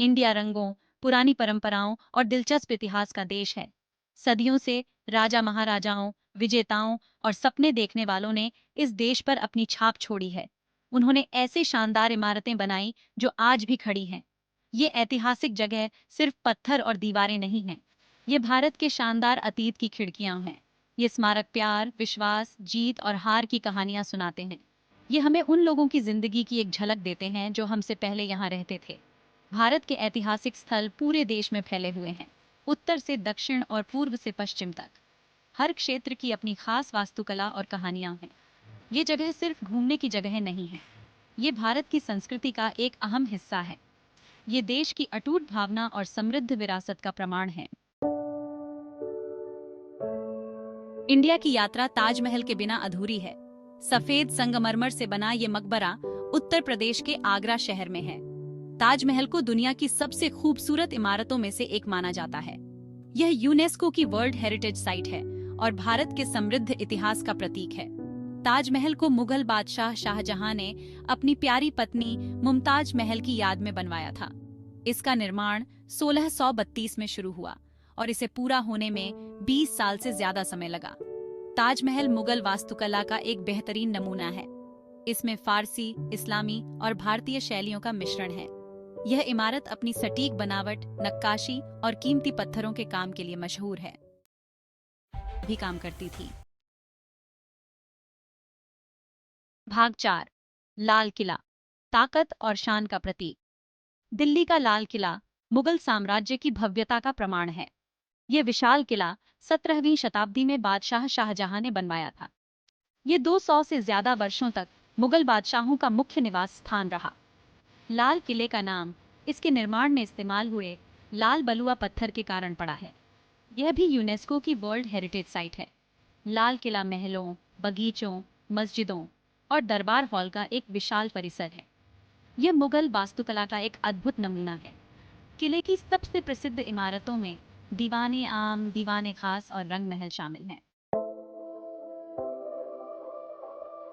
India रंगों, पुरानी परंपराओं और दिलचस्प इतिहास का देश है। सदियों से राजा महाराजाओं, विजेताओं और सपने देखने वालों ने इस देश पर अपनी छाप छोड़ी है। उन्होंने ऐसे शानदार इमारतें बनाई जो आज भी खड़ी हैं। ये ऐतिहासिक जगह सिर्फ पत्थर और दीवारें नहीं हैं। ये भारत के शानदार अतीत की खिड़कियां हैं। ये स्मारक प्यार, विश्वास, जीत और हार की कहानियां सुनाते हैं। ये हमें उन लोगों की जिंदगी की एक झलक देते हैं जो हमसे पहले यहाँ रहते थे। भारत के ऐतिहासिक स्थल पूरे देश में फैले हुए हैं, उत्तर से दक्षिण और पूर्व से पश्चिम तक। हर क्षेत्र की अपनी खास वास्तुकला और कहानियां हैं। ये जगह सिर्फ घूमने की जगह नहीं है, ये भारत की संस्कृति का एक अहम हिस्सा है। ये देश की अटूट भावना और समृद्ध विरासत का प्रमाण है। इंडिया की यात्रा ताजमहल के बिना अधूरी है। सफेद संगमरमर से बना ये मकबरा उत्तर प्रदेश के आगरा शहर में है। ताजमहल को दुनिया की सबसे खूबसूरत इमारतों में से एक माना जाता है। यह यूनेस्को की वर्ल्ड हेरिटेज साइट है और भारत के समृद्ध इतिहास का प्रतीक है। ताजमहल को मुगल बादशाह शाहजहां ने अपनी प्यारी पत्नी मुमताज महल की याद में बनवाया था। इसका निर्माण 1632 में शुरू हुआ और इसे पूरा होने में 20 साल से ज्यादा समय लगा। ताजमहल मुगल वास्तुकला का एक बेहतरीन नमूना है। इसमें फारसी, इस्लामी और भारतीय शैलियों का मिश्रण है। यह इमारत अपनी सटीक बनावट, नक्काशी और कीमती पत्थरों के काम के लिए मशहूर है। भी काम करती थी। भाग 4, लाल किला, ताकत और शान का प्रतीक। दिल्ली का लाल किला मुगल साम्राज्य की भव्यता का प्रमाण है। यह विशाल किला 17वीं शताब्दी में बादशाह शाहजहां ने बनवाया था। ये 200 से ज्यादा वर्षों तक मुगल बादशाहों का मुख्य निवास स्थान रहा। लाल किले का नाम इसके निर्माण में इस्तेमाल हुए लाल बलुआ पत्थर के कारण पड़ा है। यह भी यूनेस्को की वर्ल्ड हेरिटेज साइट है। लाल किला महलों, बगीचों, मस्जिदों और दरबार हॉल का एक विशाल परिसर है। यह मुगल वास्तुकला का एक अद्भुत नमूना है। किले की सबसे प्रसिद्ध इमारतों में दीवाने आम, दीवाने खास और रंग महल शामिल हैं।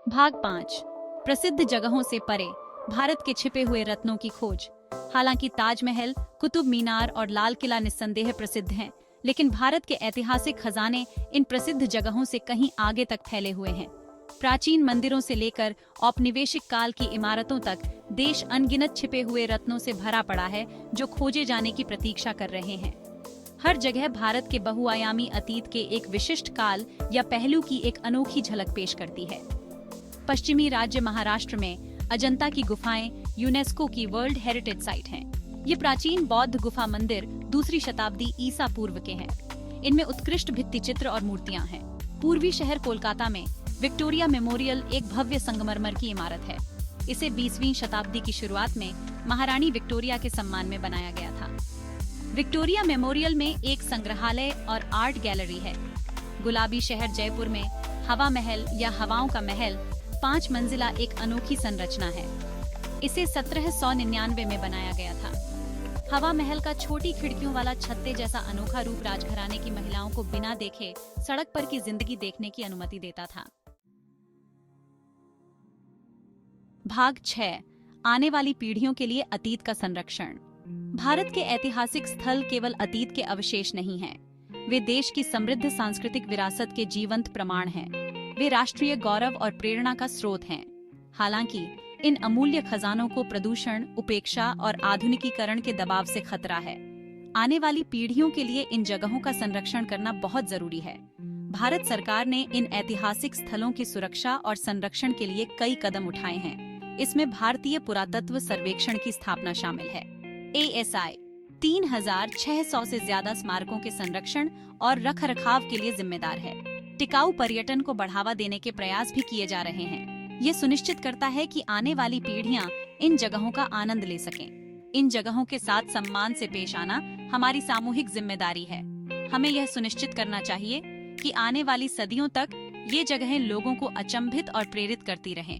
भाग 5, प्रसिद्ध जगहों से परे, भारत के छिपे हुए रत्नों की खोज। हालांकि ताजमहल, कुतुब मीनार और लाल किला निस्संदेह प्रसिद्ध हैं, लेकिन भारत के ऐतिहासिक खजाने इन प्रसिद्ध जगहों से कहीं आगे तक फैले हुए हैं। प्राचीन मंदिरों से लेकर औपनिवेशिक काल की इमारतों तक देश अनगिनत छिपे हुए रत्नों से भरा पड़ा है जो खोजे जाने की प्रतीक्षा कर रहे हैं। हर जगह भारत के बहुआयामी अतीत के एक विशिष्ट काल या पहलू की एक अनोखी झलक पेश करती है। पश्चिमी राज्य महाराष्ट्र में अजंता की गुफाएं यूनेस्को की वर्ल्ड हेरिटेज साइट हैं। ये प्राचीन बौद्ध गुफा मंदिर 2री शताब्दी ईसा पूर्व के हैं। इनमें उत्कृष्ट भित्ति चित्र और मूर्तियां हैं। पूर्वी शहर कोलकाता में विक्टोरिया मेमोरियल एक भव्य संगमरमर की इमारत है। इसे 20वीं शताब्दी की शुरुआत में महारानी विक्टोरिया के सम्मान में बनाया गया था। विक्टोरिया मेमोरियल में एक संग्रहालय और आर्ट गैलरी है। गुलाबी शहर जयपुर में हवा महल या हवाओं का महल 5 मंजिला एक अनोखी संरचना है। इसे 1799 में बनाया गया था। हवा महल का छोटी खिड़कियों वाला छत्ते जैसा अनोखा रूप राजघराने की महिलाओं को बिना देखे सड़क पर की जिंदगी देखने की अनुमति देता था। भाग 6, आने वाली पीढ़ियों के लिए अतीत का संरक्षण। भारत के ऐतिहासिक स्थल केवल अतीत के अवशेष नहीं हैं। वे देश की समृद्ध सांस्कृतिक विरासत के जीवंत प्रमाण हैं। वे राष्ट्रीय गौरव और प्रेरणा का स्रोत हैं। हालांकि इन अमूल्य खजानों को प्रदूषण, उपेक्षा और आधुनिकीकरण के दबाव से खतरा है। आने वाली पीढ़ियों के लिए इन जगहों का संरक्षण करना बहुत जरूरी है। भारत सरकार ने इन ऐतिहासिक स्थलों की सुरक्षा और संरक्षण के लिए कई कदम उठाए हैं। इसमें भारतीय पुरातत्व सर्वेक्षण की स्थापना शामिल है। ASI 3600 से ज्यादा स्मारकों के संरक्षण और रखरखाव के लिए जिम्मेदार है। टिकाऊ पर्यटन को बढ़ावा देने के प्रयास भी किए जा रहे हैं। ये सुनिश्चित करता है कि आने वाली पीढ़ियां इन जगहों का आनंद ले सकें। इन जगहों के साथ सम्मान से पेश आना हमारी सामूहिक जिम्मेदारी है। हमें यह सुनिश्चित करना चाहिए कि आने वाली सदियों तक ये जगहें लोगों को अचंभित और प्रेरित करती रहें।